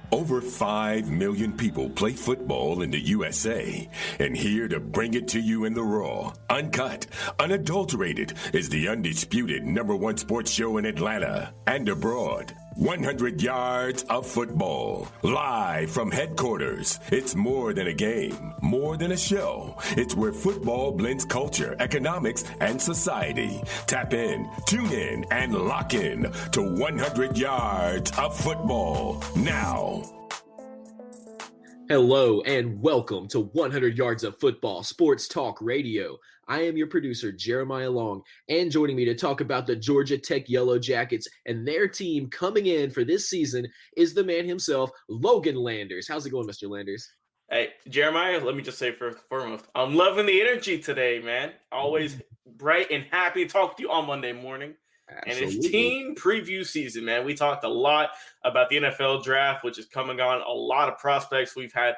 Over 5 million people play football in the USA, and here to bring it to you in the raw, uncut, unadulterated is the undisputed #1 sports show in Atlanta and abroad. 100 yards of football, live from headquarters. It's more than a game, more than a show. It's where football blends culture, economics, and society. Tap in, tune in, and lock in to 100 yards of football now. Hello and welcome to 100 Yards of Football Sports Talk Radio. I am your producer, Jeremiah Long, and joining me to talk about the Georgia Tech Yellow Jackets and their team coming in for this season is the man himself, Logan Landers. How's it going, Mr. Landers? Hey, Jeremiah, let me just say first and foremost, I'm loving the energy today, man. Always bright and happy to talk to you on Monday morning. Absolutely. And it's team preview season, man. We talked a lot about the NFL draft, which is coming on. A lot of prospects we've had.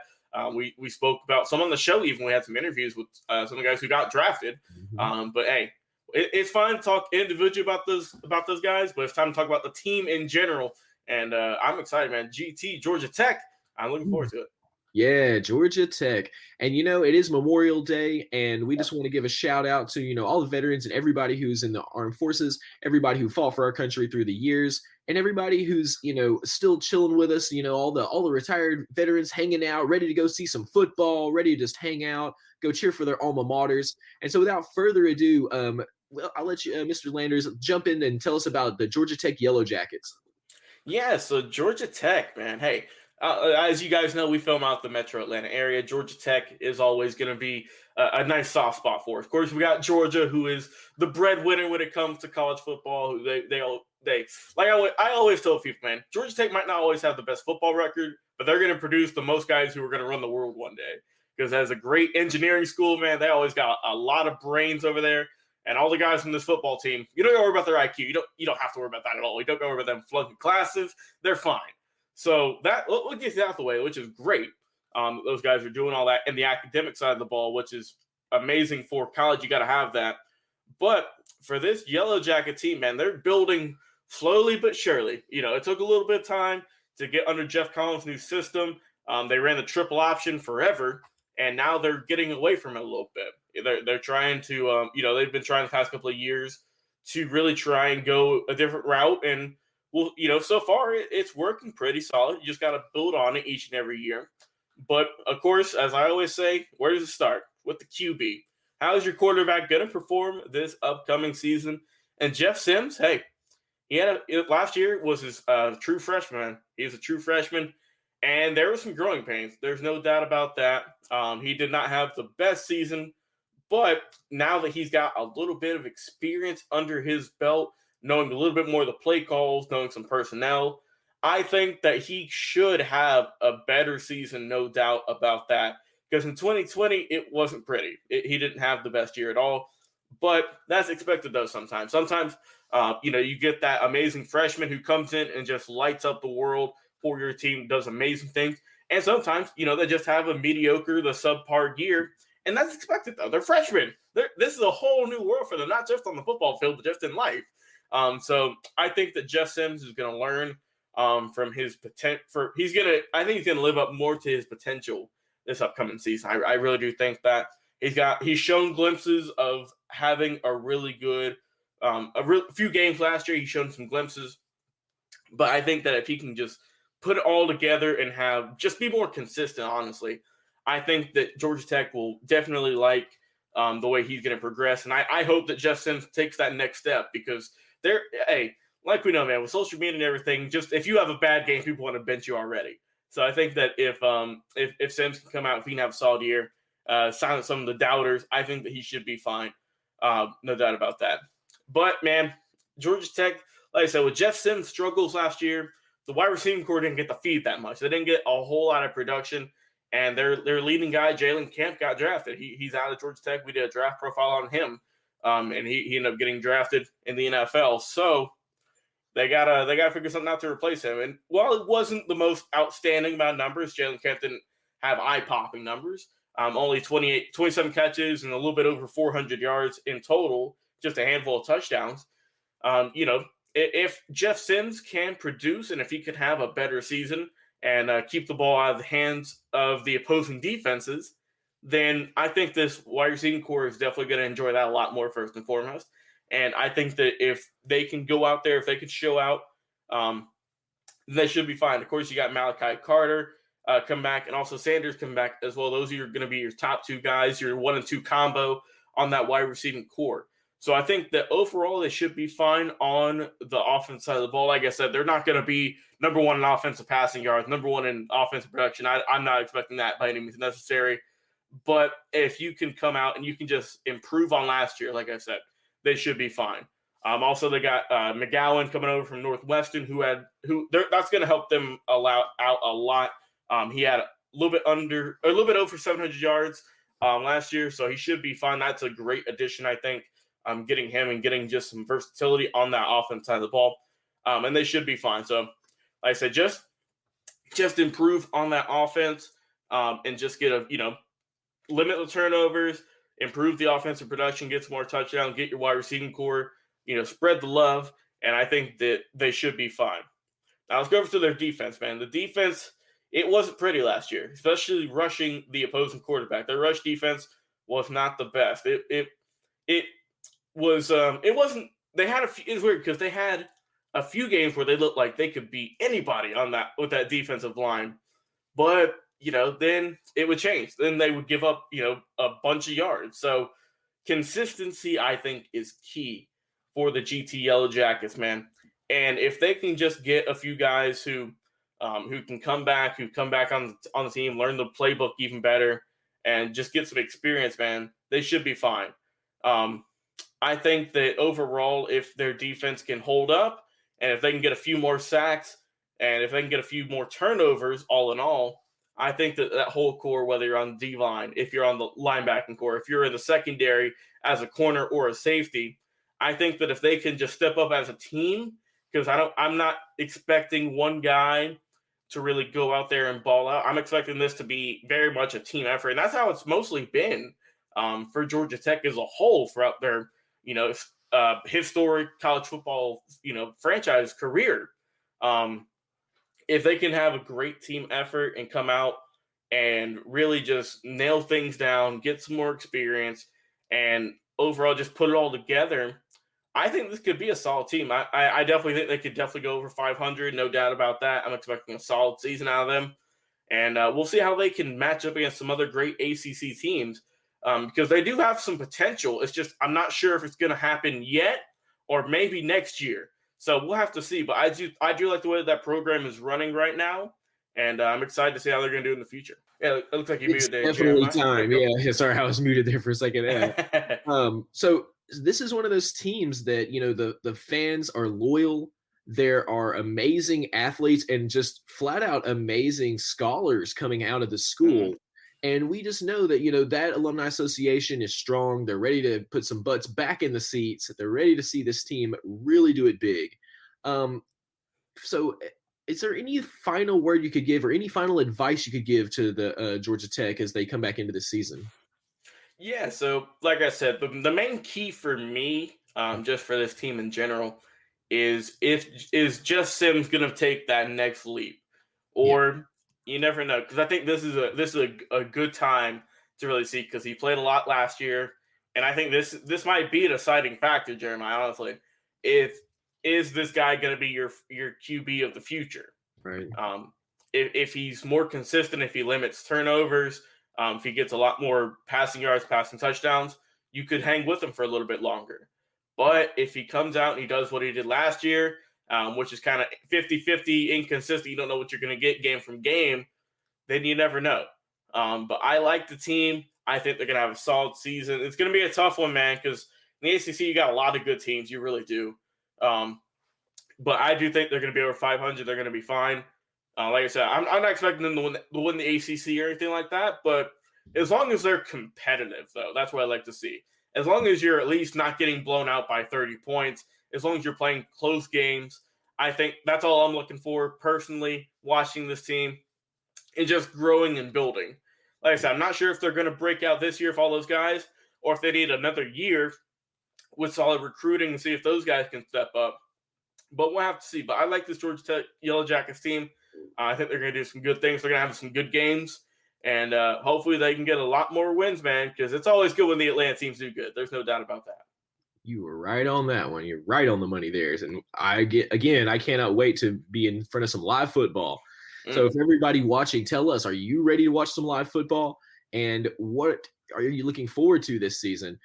We spoke about some on the show. Even we had some interviews with some of the guys who got drafted. But hey, it's fun to talk individually about those guys. But it's time to talk about the team in general. And I'm excited, man. GT Georgia Tech. I'm looking forward to it. Yeah, Georgia Tech. And, it is Memorial Day, and we just want to give a shout out to, all the veterans and everybody who's in the armed forces, everybody who fought for our country through the years, and everybody who's, still chilling with us, all the retired veterans hanging out, ready to go see some football, ready to just hang out, go cheer for their alma maters. And so without further ado, I'll let you, Mr. Landers, jump in and tell us about the Georgia Tech Yellow Jackets. Yeah, so Georgia Tech, man, hey, as you guys know, we film out the Metro Atlanta area. Georgia Tech is always going to be a nice soft spot for us. Of course, we got Georgia, who is the breadwinner when it comes to college football. Who they like I always tell people, man, Georgia Tech might not always have the best football record, but they're going to produce the most guys who are going to run the world one day. Because as a great engineering school, man, they always got a lot of brains over there. And all the guys from this football team, you don't worry about their IQ. You don't have to worry about that at all. You don't worry about them flunking classes. They're fine. So we'll get that out the way, which is great. Those guys are doing all that in the academic side of the ball, which is amazing for college. You got to have that. But for this Yellow Jacket team, man, they're building slowly but surely. It took a little bit of time to get under Jeff Collins' new system. They ran the triple option forever, and now they're getting away from it a little bit. They're trying to, they've been trying the past couple of years to really try and go a different route. And well, so far it's working pretty solid. You just got to build on it each and every year. But, of course, as I always say, where does it start? With the QB. How is your quarterback going to perform this upcoming season? And Jeff Sims, hey, last year was his true freshman. He was a true freshman, and there were some growing pains. There's no doubt about that. He did not have the best season, but now that he's got a little bit of experience under his belt, knowing a little bit more of the play calls, knowing some personnel, I think that he should have a better season, no doubt about that. Because in 2020, it wasn't pretty. He didn't have the best year at all. But that's expected, though, sometimes. Sometimes, you get that amazing freshman who comes in and just lights up the world for your team, does amazing things. And sometimes, they just have a mediocre, the subpar year. And that's expected, though. They're freshmen. This is a whole new world for them, not just on the football field, but just in life. So I think that Jeff Sims is going to learn from his potential. I think he's going to live up more to his potential this upcoming season. I really do think that he's shown glimpses of having a really good, few games last year. He's shown some glimpses, but I think that if he can just put it all together and just be more consistent, honestly, I think that Georgia Tech will definitely like the way he's going to progress. And I hope that Jeff Sims takes that next step because like we know, man, with social media and everything, just if you have a bad game, people want to bench you already. So I think that if Sims can come out, if he can have a solid year, silence some of the doubters, I think that he should be fine. No doubt about that. But, man, Georgia Tech, like I said, with Jeff Sims' struggles last year, the wide receiving core didn't get the feed that much. They didn't get a whole lot of production. And their leading guy, Jalen Camp, got drafted. He's out of Georgia Tech. We did a draft profile on him. And he ended up getting drafted in the NFL. So they gotta figure something out to replace him. And while it wasn't the most outstanding amount of numbers, Jalen Camp didn't have eye-popping numbers. Only 27 catches and a little bit over 400 yards in total, just a handful of touchdowns. If Jeff Sims can produce and if he could have a better season and keep the ball out of the hands of the opposing defenses, then I think this wide receiving core is definitely going to enjoy that a lot more, first and foremost. And I think that if they can go out there, if they can show out, they should be fine. Of course, you got Malachi Carter come back, and also Sanders come back as well. Those are going to be your top two guys, your 1 and 2 combo on that wide receiving core. So I think that overall they should be fine on the offense side of the ball. Like I said, they're not going to be number one in offensive passing yards, number one in offensive production. I'm not expecting that by any means necessary. But if you can come out and you can just improve on last year, like I said, they should be fine. Also, they got McGowan coming over from Northwestern, that's going to help them out a lot. He had a little bit over 700 yards last year, so he should be fine. That's a great addition, I think. Getting him and getting just some versatility on that offense side of the ball, and they should be fine. So, like I said, just improve on that offense, and just get limit the turnovers, improve the offensive production, get some more touchdowns, get your wide receiving core, spread the love, and I think that they should be fine. Now let's go over to their defense, man. The defense, it wasn't pretty last year, especially rushing the opposing quarterback. Their rush defense was not the best. It wasn't. They had it's weird because they had a few games where they looked like they could beat anybody with that defensive line, but then it would change. Then they would give up, a bunch of yards. So consistency, I think, is key for the GT Yellow Jackets, man. And if they can just get a few guys who can come back on the team, learn the playbook even better, and just get some experience, man, they should be fine. I think that overall, if their defense can hold up, and if they can get a few more sacks, and if they can get a few more turnovers, all in all, I think that whole core, whether you're on the D-line, if you're on the linebacking core, if you're in the secondary as a corner or a safety, I think that if they can just step up as a team, because I'm not expecting one guy to really go out there and ball out. I'm expecting this to be very much a team effort, and that's how it's mostly been for Georgia Tech as a whole throughout their historic college football franchise career. If they can have a great team effort and come out and really just nail things down, get some more experience, and overall just put it all together, I think this could be a solid team. I definitely think they could definitely go over 500, no doubt about that. I'm expecting a solid season out of them. And we'll see how they can match up against some other great ACC teams because they do have some potential. It's just I'm not sure if it's going to happen yet or maybe next year. So we'll have to see. But I do like the way that program is running right now, and I'm excited to see how they're going to do in the future. Yeah, it looks like you muted there. Definitely time. Yeah, sorry, I was muted there for a second. So this is one of those teams that the fans are loyal. There are amazing athletes and just flat out amazing scholars coming out of the school. And we just know that, that alumni association is strong. They're ready to put some butts back in the seats. They're ready to see this team really do it big. So is there any final word you could give or any final advice you could give to the Georgia Tech as they come back into the season? Yeah, so like I said, the main key for me, just for this team in general, is just Sims going to take that next leap, or you never know, because I think this is a good time to really see, because he played a lot last year, and I think this might be a deciding factor, Jeremiah. Honestly, is this guy going to be your QB of the future? Right. If he's more consistent, if he limits turnovers, if he gets a lot more passing yards, passing touchdowns, you could hang with him for a little bit longer. But if he comes out and he does what he did last year, which is kind of 50-50 inconsistent, you don't know what you're going to get game from game, then you never know. But I like the team. I think they're going to have a solid season. It's going to be a tough one, man, because in the ACC, you got a lot of good teams. You really do. But I do think they're going to be over 500. They're going to be fine. Like I said, I'm not expecting them to win the ACC or anything like that. But as long as they're competitive, though, that's what I like to see. As long as you're at least not getting blown out by 30 points, as long as you're playing close games, I think that's all I'm looking for personally, watching this team and just growing and building. Like I said, I'm not sure if they're going to break out this year for all those guys or if they need another year with solid recruiting and see if those guys can step up. But we'll have to see. But I like this Georgia Tech Yellow Jackets team. I think they're going to do some good things. They're going to have some good games. And hopefully they can get a lot more wins, man, because it's always good when the Atlanta teams do good. There's no doubt about that. You were right on that one. You're right on the money there. And I cannot wait to be in front of some live football. So if everybody watching, tell us, are you ready to watch some live football? And what are you looking forward to this season?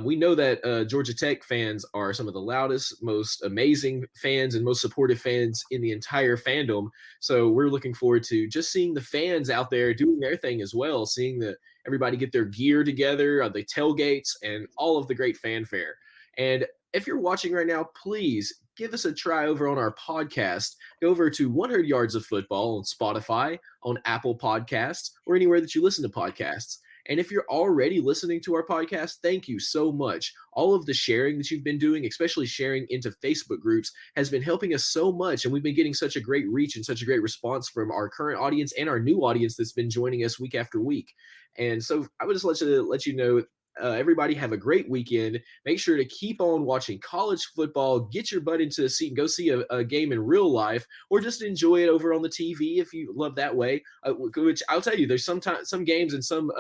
We know that Georgia Tech fans are some of the loudest, most amazing fans and most supportive fans in the entire fandom. So we're looking forward to just seeing the fans out there doing their thing as well, seeing everybody get their gear together, the tailgates, and all of the great fanfare. And if you're watching right now, please give us a try over on our podcast. Go over to 100 Yards of Football on Spotify, on Apple Podcasts, or anywhere that you listen to podcasts. And if you're already listening to our podcast, thank you so much. All of the sharing that you've been doing, especially sharing into Facebook groups, has been helping us so much. And we've been getting such a great reach and such a great response from our current audience and our new audience that's been joining us week after week. And so I would just let you know, everybody have a great weekend. Make sure to keep on watching college football. Get your butt into a seat and go see a game in real life, or just enjoy it over on the TV if you love that way. Which I'll tell you, there's some games and some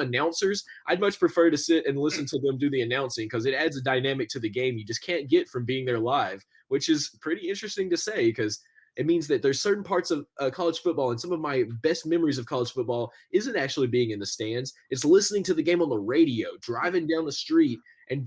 announcers I'd much prefer to sit and listen to them do the announcing, because it adds a dynamic to the game you just can't get from being there live, which is pretty interesting to say, because it means that there's certain parts of college football, and some of my best memories of college football isn't actually being in the stands. It's listening to the game on the radio, driving down the street, and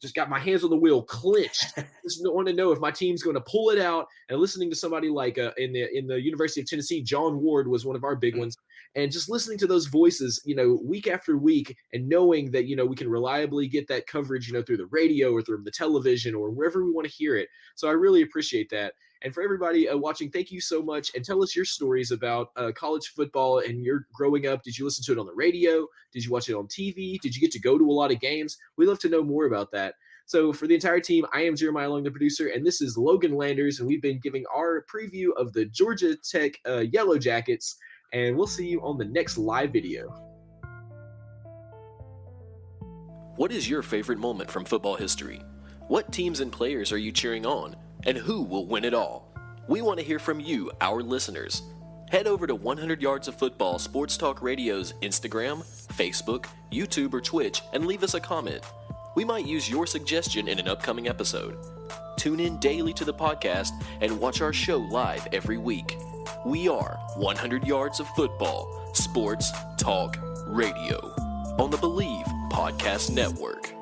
just got my hands on the wheel, clenched. Just want to know if my team's going to pull it out, and listening to somebody like in the University of Tennessee, John Ward was one of our big ones. And just listening to those voices, week after week, and knowing that, we can reliably get that coverage, through the radio or through the television or wherever we want to hear it. So I really appreciate that. And for everybody watching, thank you so much. And tell us your stories about college football and your growing up. Did you listen to it on the radio? Did you watch it on TV? Did you get to go to a lot of games? We'd love to know more about that. So for the entire team, I am Jeremiah Long, the producer, and this is Logan Landers, and we've been giving our preview of the Georgia Tech Yellow Jackets, and we'll see you on the next live video. What is your favorite moment from football history? What teams and players are you cheering on? And who will win it all? We want to hear from you, our listeners. Head over to 100 Yards of Football Sports Talk Radio's Instagram, Facebook, YouTube, or Twitch and leave us a comment. We might use your suggestion in an upcoming episode. Tune in daily to the podcast and watch our show live every week. We are 100 Yards of Football Sports Talk Radio on the Believe Podcast Network.